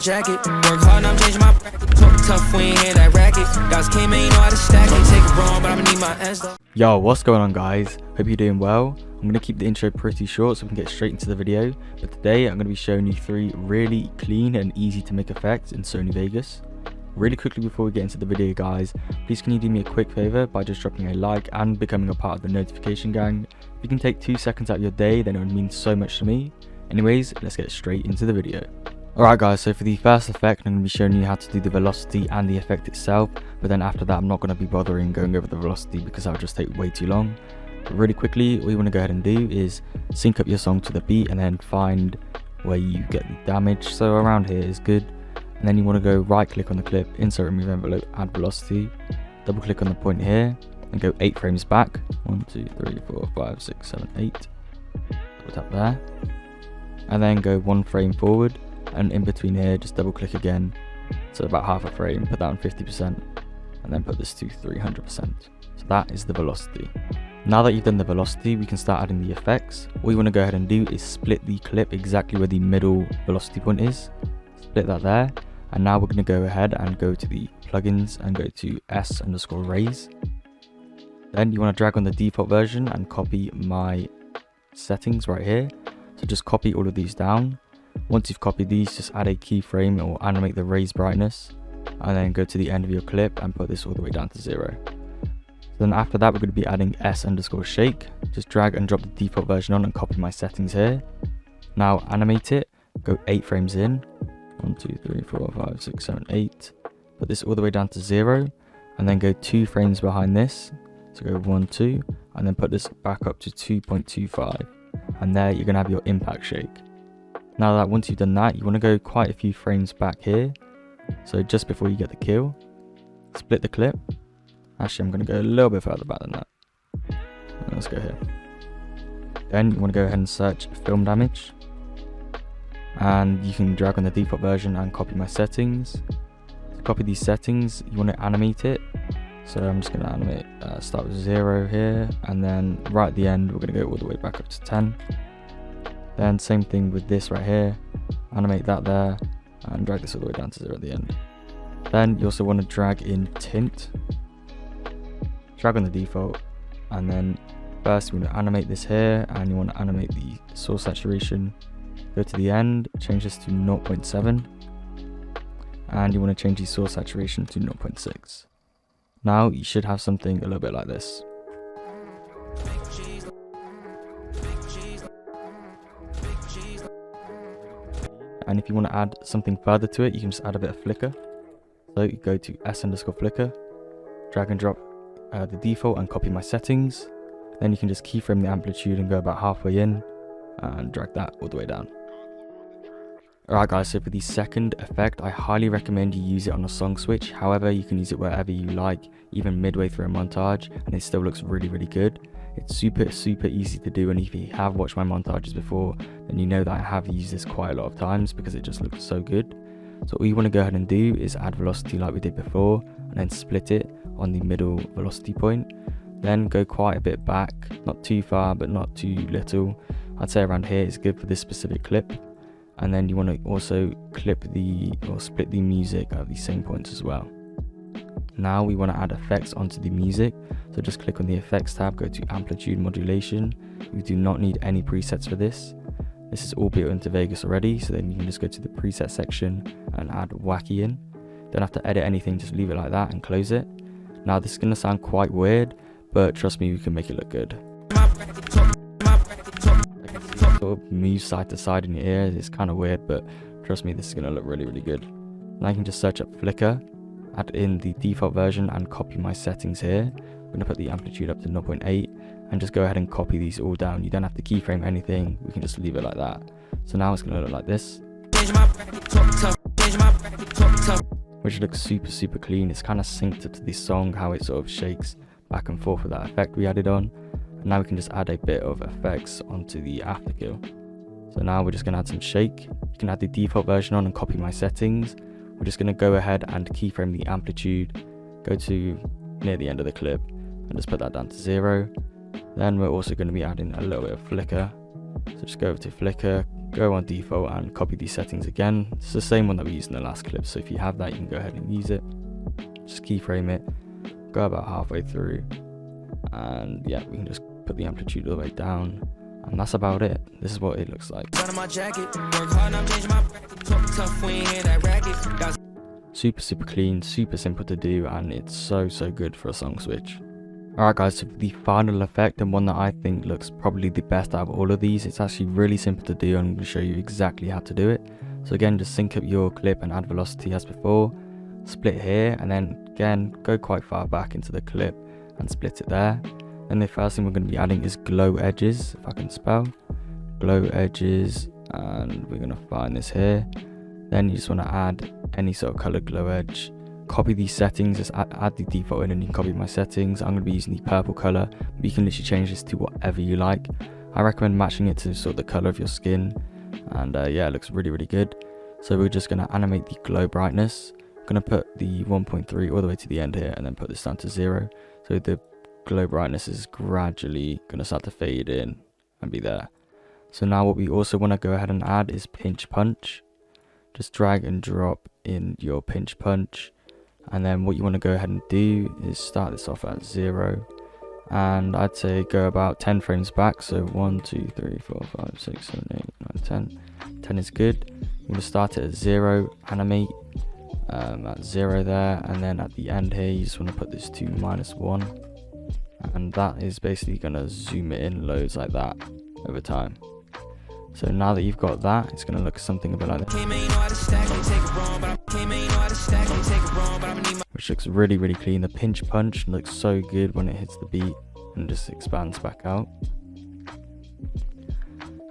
jacket. Work hard, now I'm changing my bracket. Talk tough, we ain't hear that racket. Guys came in, you know how to stack it. Take it wrong, but I'ma need my ass though. Yo, what's going on guys? Hope you're doing well. I'm going to keep the intro pretty short so we can get straight into the video. But today I'm going to be showing you 3 really clean and easy to make effects in Sony Vegas. Really quickly before we get into the video guys, please can you do me a quick favour by just dropping a like and becoming a part of the notification gang. If you can take 2 seconds out of your day, then it would mean so much to me. Anyways, let's get straight into the video. Alright guys, so for the first effect I'm going to be showing you how to do the velocity and the effect itself, but then after that I'm not going to be bothering going over the velocity because that would just take way too long. But really quickly, all you want to go ahead and do is sync up your song to the beat and then find where you get the damage, so around here is good. And then you want to go right click on the clip, insert remove envelope, add velocity, double click on the point here and go 8 frames back. 1, 2, 3, 4, 5, 6, 7, 8. Double tap there. And then go 1 frame forward, and in between here just double click again, so about half a frame, put that on 50% and then put this to 300%. So that is the velocity. Now that you've done the velocity, we can start adding the effects. All you want to go ahead and do is split the clip exactly where the middle velocity point is. Split that there. And now we're going to go ahead and go to the plugins and go to S_raise. Then you want to drag on the default version and copy my settings right here. So just copy all of these down. Once you've copied these, just add a keyframe or animate the raise brightness. And then go to the end of your clip and put this all the way down to 0. Then after that, we're going to be adding S_shake. Just drag and drop the default version on and copy my settings here. Now animate it, go 8 frames in. 1, 2, 3, 4, 5, 6, 7, 8. Put this all the way down to 0 and then go 2 frames behind this. So go 1, 2 and then put this back up to 2.25. And there you're going to have your impact shake. Now that once you've done that, you want to go quite a few frames back here. So just before you get the kill, split the clip. Actually, I'm going to go a little bit further back than that. Let's go here. Then you want to go ahead and search film damage. And you can drag on the default version and copy my settings. To copy these settings, you want to animate it. So I'm just going to animate, start with 0 here. And then right at the end, we're going to go all the way back up to 10. Then same thing with this right here. Animate that there. And drag this all the way down to 0 at the end. Then you also want to drag in tint. Drag on the default, and then first you want to animate this here, and you want to animate the source saturation. Go to the end, change this to 0.7, and you want to change the source saturation to 0.6. Now you should have something a little bit like this. And if you want to add something further to it, you can just add a bit of flicker. So you go to S_flicker, drag and drop the default and copy my settings. Then you can just keyframe the amplitude and go about halfway in and drag that all the way down. Alright guys, so for the second effect, I highly recommend you use it on a song switch. However, you can use it wherever you like, even midway through a montage, and it still looks really good. It's super easy to do, and if you have watched my montages before, then you know that I have used this quite a lot of times because it just looks so good. So all you want to go ahead and do is add velocity like we did before, and then split it on the middle velocity point. Then go quite a bit back, not too far but not too little. I'd say around here is good for this specific clip. And then you want to also split the music at the same points as well. Now we want to add effects onto the music, so just click on the effects tab, go to amplitude modulation. We do not need any presets for this. This is all built into Vegas already, so then you can just go to the preset section and add wacky in. Don't have to edit anything, just leave it like that and close it. Now this is going to sound quite weird, but trust me, we can make it look good. Sort of move side to side in your ears, it's kind of weird, but trust me, this is going to look really good. Now you can just search up flicker, add in the default version and copy my settings here. I'm going to put the amplitude up to 0.8 and just go ahead and copy these all down. You don't have to keyframe anything, we can just leave it like that. So now it's going to look like this, which looks super clean. It's kind of synced up to the song, how it sort of shakes back and forth with that effect we added on. And now we can just add a bit of effects onto the afterkill. So now we're just going to add some shake. You can add the default version on and copy my settings. We're just going to go ahead and keyframe the amplitude, go to near the end of the clip and just put that down to 0. Then we're also going to be adding a little bit of flicker. So just go over to flicker, go on default and copy these settings again. It's the same one that we used in the last clip, so if you have that, you can go ahead and use it. Just keyframe it, go about halfway through, and yeah, we can just put the amplitude all the way down, and that's about it. This is what it looks like. Super clean, super simple to do, and it's so good for a song switch. Alright guys, so the final effect, and one that I think looks probably the best out of all of these, it's actually really simple to do, and I'm going to show you exactly how to do it. So again, just sync up your clip and add velocity as before, split here, and then again go quite far back into the clip and split it there. And the first thing we're going to be adding is glow edges, if I can spell, glow edges, and we're going to find this here. Then you just want to add any sort of colored glow edge. Copy these settings, just add the default in and you can copy my settings. I'm going to be using the purple color, but you can literally change this to whatever you like. I recommend matching it to sort of the color of your skin, and yeah, it looks really good. So we're just going to animate the glow brightness. I'm going to put the 1.3 all the way to the end here, and then put this down to 0. So the glow brightness is gradually going to start to fade in and be there. So now what we also want to go ahead and add is pinch punch. Just drag and drop in your pinch punch. And then what you want to go ahead and do is start this off at 0, and I'd say go about 10 frames back. So 1, 2, 3, 4, 5, 6, 7, 8, 9, 10. 10 is good. You want to start it at 0, animate at 0 there, and then at the end here you just want to put this to -1, and that is basically going to zoom it in loads like that over time. So now that you've got that, it's going to look something a bit like this, which looks really clean. The pinch punch looks so good when it hits the beat and just expands back out.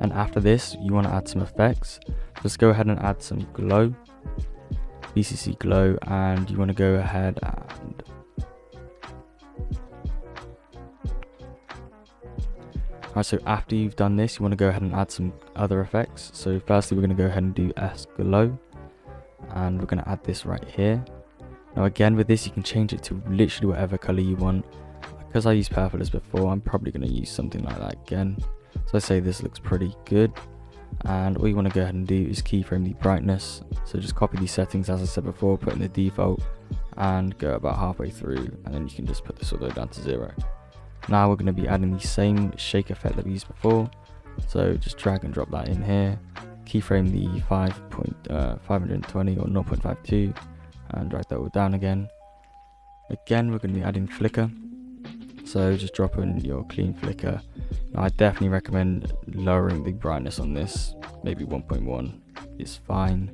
And after this, you want to add some effects. Just go ahead and add some glow, BCC glow, and you want to go ahead and alright, so after you've done this, you want to go ahead and add some other effects. So firstly, we're going to go ahead and do S glow, and we're going to add this right here. Now again, with this you can change it to literally whatever color you want. Because I used purple as before, I'm probably going to use something like that again. So I say this looks pretty good, and all you want to go ahead and do is keyframe the brightness. So just copy these settings as I said before, put in the default, and go about halfway through, and then you can just put this all the way down to 0. Now we're going to be adding the same shake effect that we used before, so just drag and drop that in here, keyframe the 520 or 0.52, and drag that all down again. Again, we're going to be adding flicker, so just drop in your clean flicker. Now I definitely recommend lowering the brightness on this, maybe 1.1 is fine.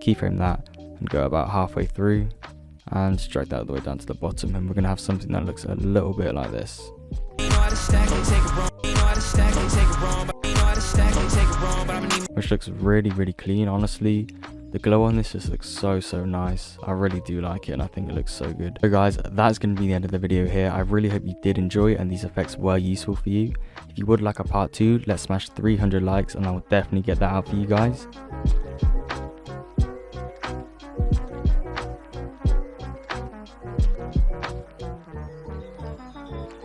Keyframe that and go about halfway through, and just drag that all the way down to the bottom, and we're going to have something that looks a little bit like this. Which looks really clean. Honestly, the glow on this just looks so nice. I really do like it, and I think it looks so good. So guys, that's going to be the end of the video here. I really hope you did enjoy and these effects were useful for you. If you would like a part 2, let's smash 300 likes and I will definitely get that out for you guys.